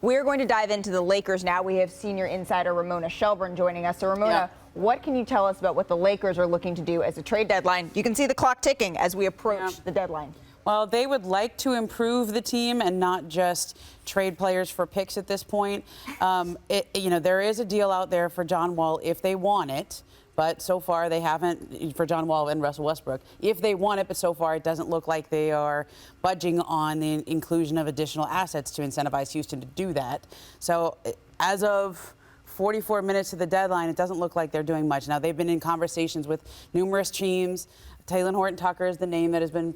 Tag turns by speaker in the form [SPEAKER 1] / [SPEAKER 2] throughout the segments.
[SPEAKER 1] We're going to dive into the Lakers now. We have senior insider Ramona Shelburne joining us. So, Ramona, what can you tell us about what the Lakers are looking to do as a trade deadline? You can see the clock ticking as we approach the deadline.
[SPEAKER 2] Well, they would like to improve the team and not just trade players for picks at this point. There is a deal out there for John Wall if they want it. But so far, they haven't, for John Wall and Russell Westbrook. If they want it, but so far, it doesn't look like they are budging on the inclusion of additional assets to incentivize Houston to do that. So as of 44 minutes to the deadline, it doesn't look like they're doing much. Now, they've been in conversations with numerous teams. Taylor Horton-Tucker is the name that has been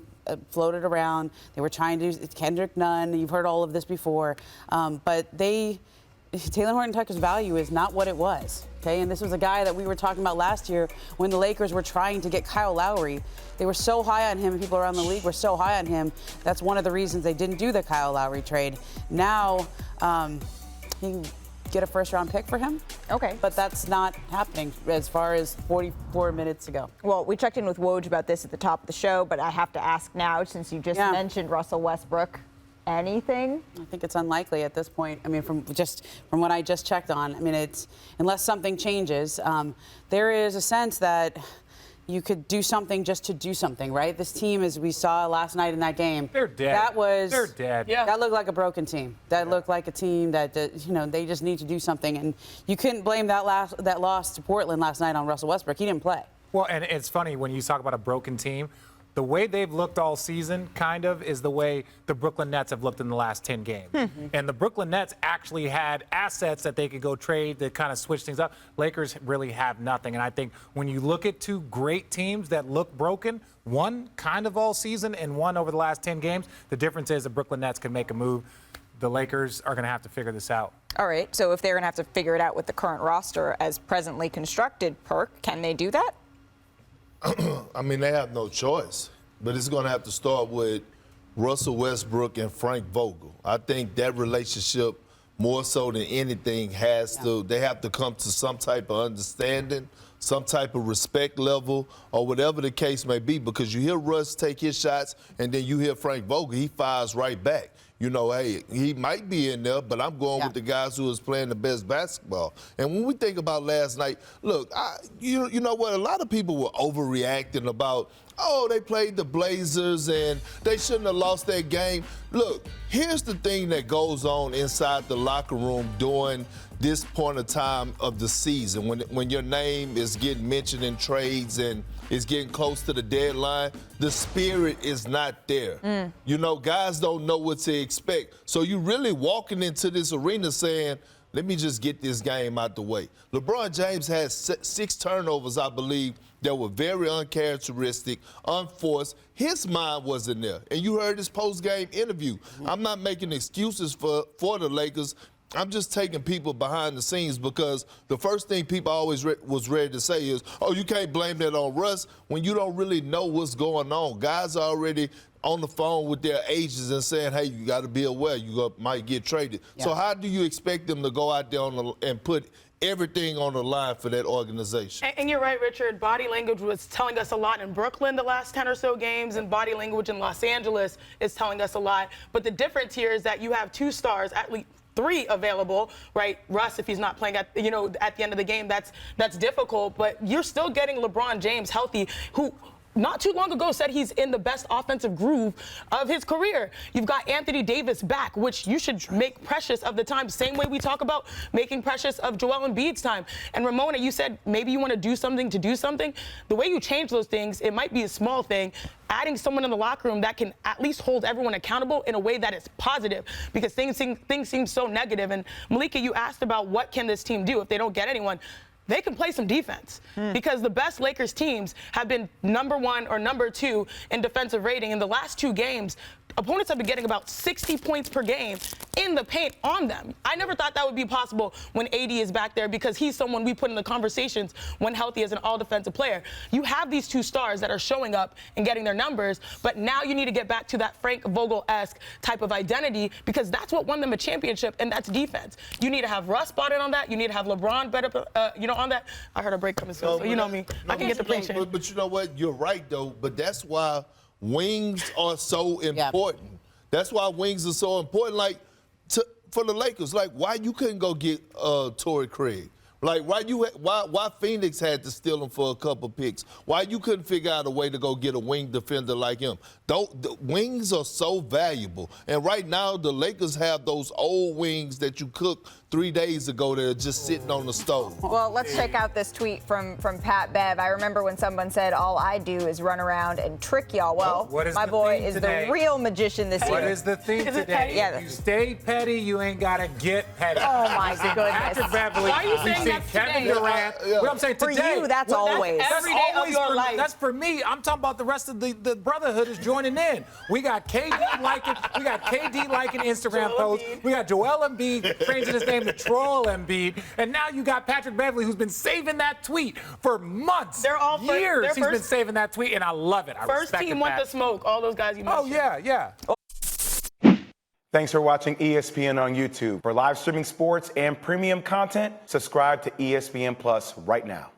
[SPEAKER 2] floated around. They were trying to do Kendrick Nunn. You've heard all of this before. But Taylor Horton-Tucker's value is not what it was. Okay, and this was a guy that we were talking about last year when the Lakers were trying to get Kyle Lowry. They were so high on him, and people around the league were so high on him. That's one of the reasons they didn't do the Kyle Lowry trade. Now, you can get a first-round pick for him.
[SPEAKER 1] Okay.
[SPEAKER 2] But that's not happening as far as 44 minutes ago.
[SPEAKER 1] Well, we checked in with Woj about this at the top of the show, but I have to ask now, since you just mentioned Russell Westbrook. Anything?
[SPEAKER 2] I think it's unlikely at this point. I mean, from what I just checked on, I mean, it's unless something changes, there is a sense that you could do something just to do something, right? This team, as we saw last night in that game,
[SPEAKER 3] they're dead.
[SPEAKER 2] They're
[SPEAKER 3] dead.
[SPEAKER 2] Yeah. That looked like a broken team. That looked like a team that they just need to do something, and you couldn't blame that loss to Portland last night on Russell Westbrook. He didn't play.
[SPEAKER 3] Well, and it's funny when you talk about a broken team. The way they've looked all season, kind of, is the way the Brooklyn Nets have looked in the last 10 games. And the Brooklyn Nets actually had assets that they could go trade that kind of switch things up. Lakers really have nothing. And I think when you look at two great teams that look broken, one kind of all season and one over the last 10 games, the difference is the Brooklyn Nets can make a move. The Lakers are going to have to figure this out.
[SPEAKER 1] All right. So if they're going to have to figure it out with the current roster as presently constructed, Perk, can they do that?
[SPEAKER 4] I mean, they have no choice, but it's going to have to start with Russell Westbrook and Frank Vogel. I think that relationship, more so than anything, they have to come to some type of understanding, some type of respect level, or whatever the case may be, because you hear Russ take his shots, and then you hear Frank Vogel, he fires right back. You know, hey, he might be in there, but I'm going with the guys who is playing the best basketball. And when we think about last night, look, you know what? A lot of people were overreacting about, oh, they played the Blazers and they shouldn't have lost that game. Look, here's the thing that goes on inside the locker room during this point of time of the season, when your name is getting mentioned in trades and is getting close to the deadline, the spirit is not there. You know, guys don't know what to expect. So you really walking into this arena saying, let me just get this game out the way. LeBron James had 6 turnovers, I believe, that were very uncharacteristic, unforced. His mind wasn't there. And you heard his post-game interview. I'm not making excuses for the Lakers. I'm just taking people behind the scenes, because the first thing people always was ready to say is, oh, you can't blame that on Russ, when you don't really know what's going on. Guys are already on the phone with their agents and saying, hey, you got to be aware, might get traded. Yeah. So how do you expect them to go out there and put everything on the line for that organization?
[SPEAKER 5] And you're right, Richard. Body language was telling us a lot in Brooklyn the last 10 or so games, and body language in Los Angeles is telling us a lot. But the difference here is that you have 2 stars, at least 3 available, right? Russ, if he's not playing at the end of the game, that's difficult. But you're still getting LeBron James healthy, who not too long ago said he's in the best offensive groove of his career. You've got Anthony Davis back, which you should make precious of the time, same way we talk about making precious of Joel Embiid's time. And Ramona, you said maybe you want to do something to do something. The way you change those things, it might be a small thing, adding someone in the locker room that can at least hold everyone accountable in a way that is positive, because things seem so negative. And Malika, you asked about what can this team do if they don't get anyone. They can play some defense, because the best Lakers teams have been number 1 or number 2 in defensive rating. In the last 2 games, opponents have been getting about 60 points per game in the paint on them. I never thought that would be possible when AD is back there, because he's someone we put in the conversations when healthy as an all-defensive player. You have these 2 stars that are showing up and getting their numbers, but now you need to get back to that Frank Vogel-esque type of identity, because that's what won them a championship, and that's defense. You need to have Russ bought in on that. You need to have LeBron better, on that. I heard a break coming soon, so you know me. I can get the preaching.
[SPEAKER 4] But you know what? You're right, though. But that's why wings are so important. That's why wings are so important. Like, for the Lakers, like why you couldn't go get Torrey Craig? Like why Phoenix had to steal him for a couple picks? Why you couldn't figure out a way to go get a wing defender like him? The wings are so valuable, and right now the Lakers have those old wings that you cooked 3 days ago that are just sitting on the stove.
[SPEAKER 1] Well, let's check out this tweet from Pat Bev. I remember when someone said, all I do is run around and trick y'all. Well, my boy is the real magician this year.
[SPEAKER 3] What is the theme today?
[SPEAKER 1] Yeah.
[SPEAKER 3] You stay petty, you ain't got to get petty.
[SPEAKER 1] Oh, my goodness.
[SPEAKER 3] Patrick Beverly,
[SPEAKER 5] Why are you saying that's
[SPEAKER 3] Kevin
[SPEAKER 5] today?
[SPEAKER 3] Durant. What I'm saying
[SPEAKER 1] For
[SPEAKER 3] today.
[SPEAKER 1] you, that's always.
[SPEAKER 5] That's every day of your life.
[SPEAKER 3] That's for me. I'm talking about the rest of the brotherhood is joining in. We got KD liking Instagram posts. We got Joel Embiid changing his name to Troll Embiid. And now you got Patrick Beverly, who's been saving that tweet for months.
[SPEAKER 5] They're all
[SPEAKER 3] years. He's been saving that tweet, and I love it. I
[SPEAKER 5] First
[SPEAKER 3] respect
[SPEAKER 5] team
[SPEAKER 3] it,
[SPEAKER 5] want
[SPEAKER 3] Pat.
[SPEAKER 5] the smoke. All those guys you mentioned.
[SPEAKER 3] Oh, yeah.
[SPEAKER 6] Thanks for watching ESPN on YouTube. For live streaming sports and premium content, subscribe to ESPN Plus right now.